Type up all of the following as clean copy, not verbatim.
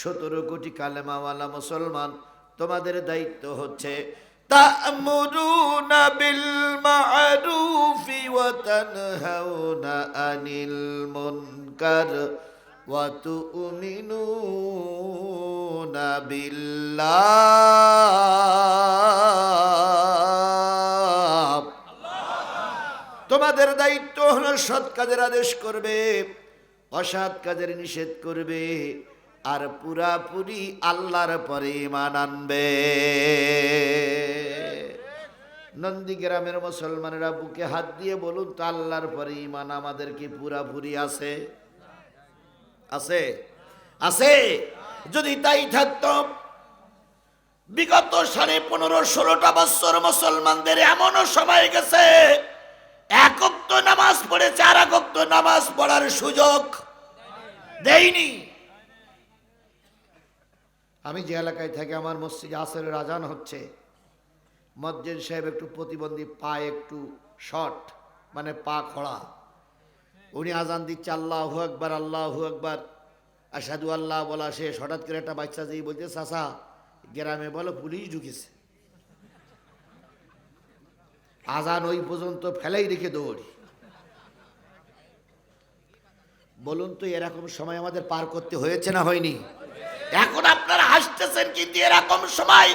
17 কোটি কালেমাওয়ালা মুসলমান, তোমাদের দায়িত্ব হচ্ছে তা'মুরুনা বিল মা'রুফি ওয়া তানহাউনা আনিল মুনকার ওয়া তু'মিনুনা বিল্লাহ। তোমাদের দায়িত্ব হলো সৎ কাজের আদেশ করবে, অসৎ কাজের নিষেধ করবে, আর পুরাপুরি আল্লাহর পরে ঈমান আনবে। নন্দীগ্রামের মুসলমানেরা বুকে হাত দিয়ে বলুন তো, আল্লাহর পরে ঈমান আমাদের কি পুরাপুরি আছে? আছে? আছে? যদি তাই থাকতো, বিগত 15.5-16টা বছর মুসলমানদের এমনও সময় গেছে এক ওয়াক্ত নামাজ পড়েছে, আর এক ওয়াক্ত নামাজ পড়ার সুযোগ দেয়নি। আমি যে এলাকায় থাকি, আমার মসজিদে আসরের আজান হচ্ছে, মসজিদ সাহেব একটু প্রতিবন্ধী, পা একটু শর্ট, মানে পা খোড়া, উনি আজান দিচ্ছে আল্লাহু আকবার আল্লাহু আকবার আশহাদু আল্লাহ বলা শেষ, হঠাৎ করে একটা বাচ্চা যেই বলছে, চাচা গ্রামে বলো পুলিশ ঢুকেছে। আজান ওই পর্যন্ত ফেলাই রেখে দৌড়ি। বলুন তো, এরকম সময় আমাদের পার করতে হয়েছে না হয়নি? এখন আপনারা হাসতেছেন, কিন্তু এরকম সময়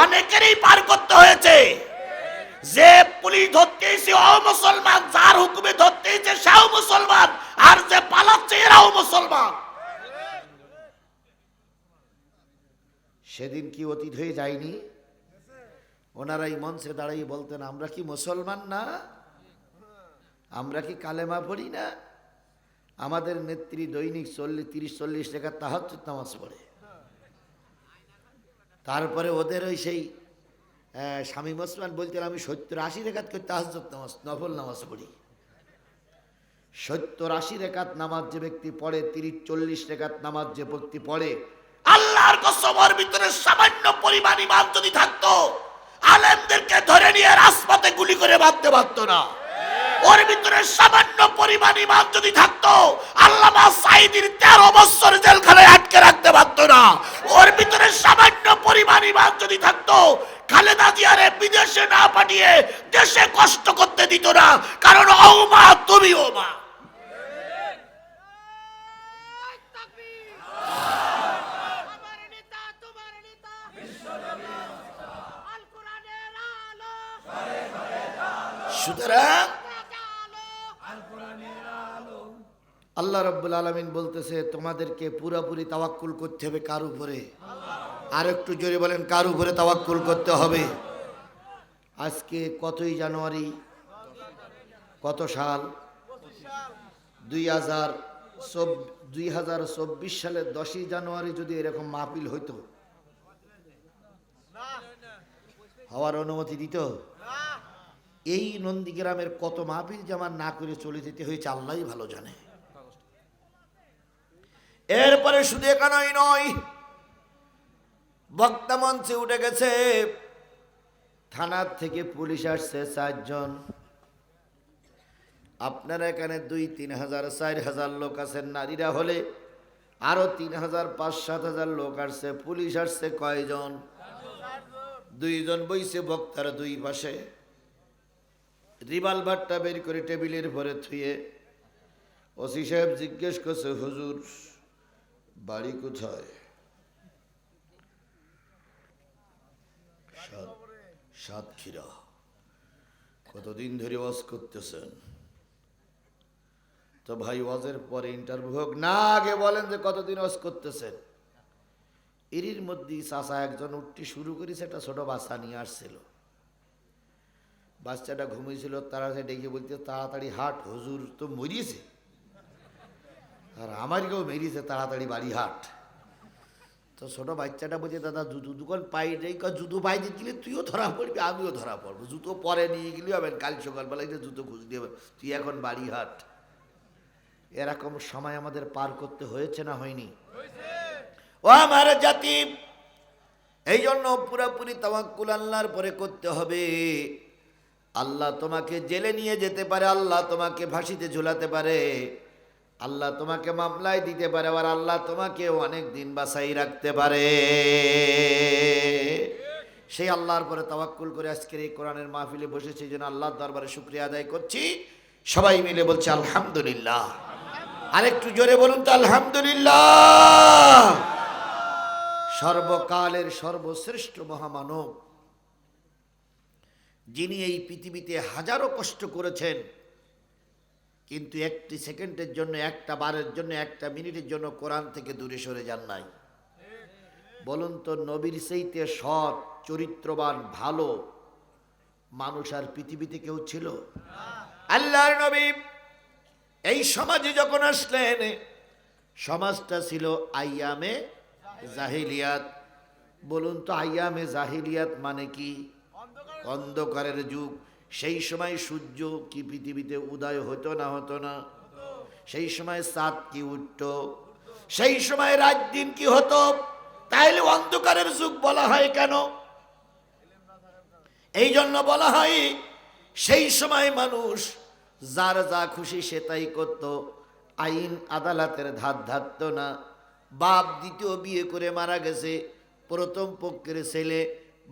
অনেকেরই পার করতে হয়েছে। যে পুলিশ ধরতেছে ও মুসলমান, যার হুকুমে ধরতেছে সেও মুসলমান, আর যে পালাচ্ছে এরাও মুসলমান। সেদিন কি অতীত হয়ে যায়নি? ওনারাই মঞ্চে দাঁড়িয়ে বলতেন, আমরা কি মুসলমান না? আমরা কি কালেমা পড়ি না? আমাদের নেত্রী দৈনিক 30-40 টাকা তাহাজ্জুদ নামাজ পড়ে। তারপরে ওদের ওই সেই স্বামী মুসলমান বলতেন, আমি 70-80 রেখাত করে তাহাজ্জুদ নামাজ, নফল নামাজ পড়ি। 70-80 রেখাত নামাজ যে ব্যক্তি পড়ে, 30-40 রেখাত নামাজ যে ব্যক্তি পড়ে, আল্লাহর কসমের ভিতরে সামান্য পরিমাণ ঈমান যদি থাকতো, আলেমদেরকে ধরে নিয়ে রাজপথে গুলি করে মারতে পারতো না। ওর ভিতরে সামান্য পরিমাণ ঈমান যদি থাকতো, আল্লামা সাঈদীর 13 বছর জেলখানায় আটকে রাখতে পারতো না। ওর ভিতরে সামান্য পরিমাণ ঈমান যদি থাকতো, খালেদা জিয়ারে বিদেশে না পাঠিয়ে দেশে কষ্ট করতে দিত না। কারণ ও মা, তুমিও মা। সুতরাং আল্লাহ রাব্বুল আলামিন বলতেছে, তোমাদেরকে পুরোপুরি তাওয়াক্কুল করতে হবে। কার উপরে? আর একটু জোরে বলেন, কার উপরে তাওয়াক্কুল করতে হবে? আজকে কতই জানুয়ারি, কত সাল? 2024 সালের 10ই জানুয়ারি যদি এরকম মাহফিল হইতো, হওয়ার অনুমতি দিত? এই নন্দীগ্রামের কত মাহফিল যে আমার না করে চলে যেতে হয়েছে আল্লাহই ভালো জানে। এরপরে শুধু এখানেই নয়, বক্তা মঞ্চে উঠে গেছে, থানার থেকে পুলিশ আসছে 4 জন। আপনারা এখানে 2-3 হাজার 4 হাজার লোক আছেন, নারীরা হলে আরো 3,000-5,000-7 হাজার লোক আসছে। পুলিশ আসছে কয়জন? 2 জন বইছে বক্তার 2 পাশে, রিভলভারটা বের করে টেবিলের উপরে থুয়ে ওসি সাহেব জিজ্ঞেস করছে, হুজুর বাড়ি কোথায়? সাতক্ষীরা। কতদিন ধরে ওয়াজ করতেছেন? তো ভাই, ওয়াজের পরে ইন্টারভিউ হোক না, আগে বলেন যে কতদিন ওয়াজ করতেছেন। এরই মধ্যে চাচা একজন উঠতে শুরু করেছে, একটা ছোট বাচ্চা নিয়ে আসছিল। বাচ্চাটা ঘুমিয়েছিল, তারা ডেকে বলতে, তাড়াতাড়ি হাট, হুজুর তো মরিয়েছে, আর আমারকেও মেরিয়েছে, তাড়াতাড়ি বাড়ি হাট। তো ছোট বাচ্চাটা বলছে, দাদা জুতো দোকান পাই নেই। জুতো পাই দিলে তুইও ধরা পড়বি, আমিও ধরা পড়বো। জুতো পরে নিয়ে গেলেও হবেন, কাল সকালবেলায় জুতো খুঁজ দিয়ে তুই এখন বাড়ি হাট। এরকম সময় আমাদের পার করতে হয়েছে না হয়নি? ও আমার জাতি, এই জন্য পুরোপুরি তাওয়াক্কুল আল্লাহর পরে করতে হবে। আল্লাহ তোমাকে জেলে নিয়ে যেতে পারে, আল্লাহ তোমাকে ফাঁসিতে ঝুলাতে পারে, আল্লাহ তোমাকে মামলায় দিতে পারে, আবার আল্লাহ তোমাকে অনেক দিন বাঁচাই রাখতে পারে। সেই আল্লাহর পরে তাওয়াক্কুল করে আজকের এই কোরআনের মাহফিলে বসেছি, যেন আল্লাহর দরবারে শুকরিয়া আদায় করছি। সবাই মিলে বলছে আলহামদুলিল্লাহ। আরেকটু জোরে বলুন তো আলহামদুলিল্লাহ। সর্বকালের সর্বশ্রেষ্ঠ মহামানব, যিনি এই পৃথিবীতে হাজারো কষ্ট করেছেন, কিন্তু একটি সেকেন্ডের জন্য, একটা বারের জন্য, একটা মিনিটের জন্য কোরআন থেকে দূরে সরে যান নাই। বলুন তো, নবীর চাইতে সৎ, চরিত্রবান, ভালো মানুষ আর পৃথিবীতে কেউ ছিল? আল্লাহর নবী এই সমাজে যখন আসলেন, সমাজটা ছিল আইয়ামে জাহিলিয়াত। বলুন তো, আইয়ামে জাহিলিয়াত মানে কি? অন্ধকারের যুগ। সেই সময় সূর্য কি পৃথিবীতে উদয় হতো না হতো না? সেই সময় চাঁদ কি উঠত? সেই সময় রাত দিন কি হতো? তাইলে অন্ধকারের যুগ বলা হয় কেন? এই জন্য বলা হয়, সেই সময় মানুষ যার যা খুশি সে তাই করত, আইন আদালতের ধার ধারত না। বাপ দ্বিতীয় বিয়ে করে মারা গেছে, প্রথম পক্ষের ছেলে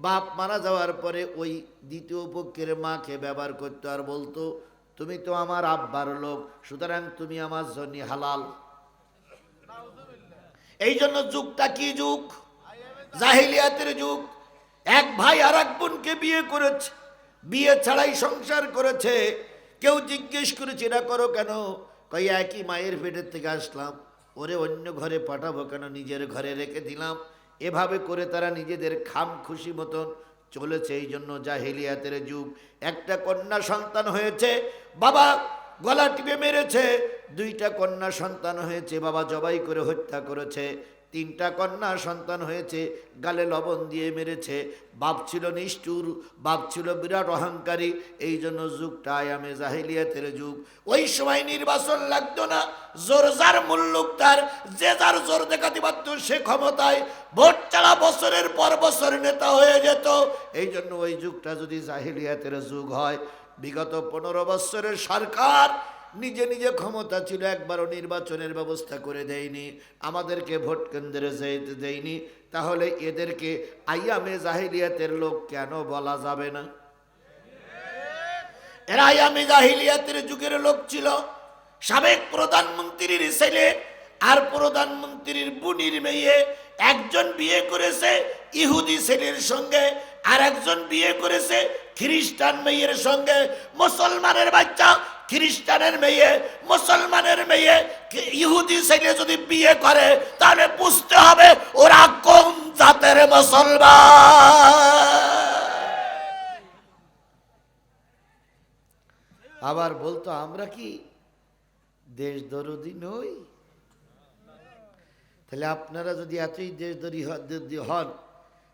বাপ মারা যাওয়ার পরে ওই দ্বিতীয় পক্ষের মাকে ব্যবহার করতো আর বলতো, তুমি তো আমার আব্বার লোক, সুতরাং তুমি আমার জন্য হালাল। এই জন্য যুগটা কি যুগ? জাহিলিয়াতের যুগ। এক ভাই আর এক বোনকে বিয়ে করেছে, বিয়ে ছাড়াই সংসার করেছে। কেউ জিজ্ঞেস করেছে, এটা করো কেন? কই একই মায়ের পেটের থেকে আসলাম, ওরে অন্য ঘরে পাঠাবো কেন, নিজের ঘরে রেখে দিলাম। এভাবে করে তারা নিজেদের খাম খুশি মতন চলেছে। এই জন্য জাহিলিয়াতের যুগ। একটা কন্যা সন্তান হয়েছে, বাবা গলা টিপে মেরেছে। দুইটা কন্যা সন্তান হয়েছে, বাবা জবাই করে হত্যা করেছে। তিনটা কন্যা সন্তান হয়েছে, গালে লবণ দিয়ে মেরেছে। বাপ ছিল নিষ্ঠুর, বাপ ছিল বিরাট অহংকারী। এই জন্য যুগটা আয়ামে জাহিলিয়াতের যুগ। ওই সময় নির্বাচন লাগতো না, জোর যার মুল্লুক তার, যে যার জোর দেখাতে পারত সে ক্ষমতায়। ভোট ছাড়া বছরের পর বছর নেতা হয়ে যেত। এই জন্য ওই যুগটা যদি জাহিলিয়াতের যুগ হয়, বিগত 15 বছরের সরকার নিজে নিজে ক্ষমতা ছিল, একবারও নির্বাচনের ব্যবস্থা করে দেয়নি, আমাদেরকে ভোট কেন্দ্রে যেতে দেয়নি। তাহলে এদেরকে আইয়ামে জাহিলিয়াতের লোক কেন বলা যাবে না? এরা আইয়ামে জাহিলিয়াতের যুগের লোক ছিল। সাবেক প্রধানমন্ত্রীর ছেলে আর প্রধানমন্ত্রীর বোনের মেয়ে, একজন বিয়ে করেছে ইহুদি ছেলের সঙ্গে, আর একজন বিয়ে করেছে খ্রিস্টান মেয়ের সঙ্গে। মুসলমানের বাচ্চা খ্রিস্টানের মেয়ে, মুসলমানের মেয়ে ইহুদি ছেলে যদি বিয়ে করে, তাহলে বুঝতে হবে ওরা কোন জাতের মুসলমান। আবার বলতো, আমরা কি দেশ দরদি নই? তাহলে আপনারা যদি এতই দেশ দরদি হন,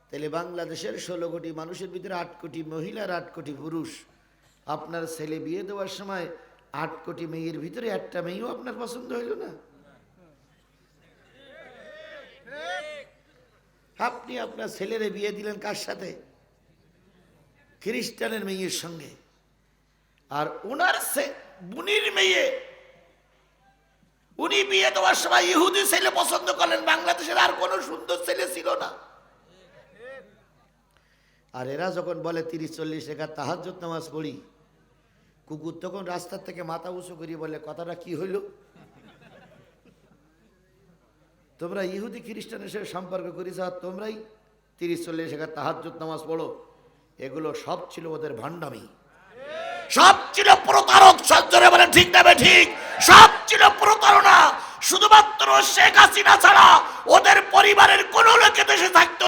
তাহলে বাংলাদেশের 16 কোটি মানুষের ভিতরে 8 কোটি মহিলার 8 কোটি পুরুষ। আপনার ছেলে বিয়ে দেওয়ার সময় 8 কোটি মেয়ের ভিতরে একটা মেয়েও আপনার পছন্দ হইল না? আপনি আপনার ছেলেরে বিয়ে দিলেন কার সাথে? খ্রিস্টানের মেয়ের সঙ্গে। আর ওনার বোনের মেয়ে, উনি বিয়ে দেওয়ার সময় ইহুদি ছেলে পছন্দ করলেন। বাংলাদেশের আর কোনো সুন্দর ছেলে ছিল না। আর এরা যখন বলে 30-40 টাকা তাহাজ্জুদ নামাজ পড়ি, কুকুর তখন রাস্তার থেকে মাথা উঁচু করি বলে, কথাটা কি হইল? তোমরা ইহুদি খ্রিস্টানের সাথে সম্পর্ক করিস, আর তোমরাই 30-40 টাকা তাহাজ্জুদ নামাজ পড়ো। এগুলো সব ছিল ওদের ভণ্ডামি, সব ছিল প্রতারক। সজ্জরে বলে ঠিক না ঠিক? সব ছিল প্রতারণা। শুধুমাত্র শেখ হাসিনা ছাড়া ওদের পরিবারের কোনো লোকে দেশে থাকতো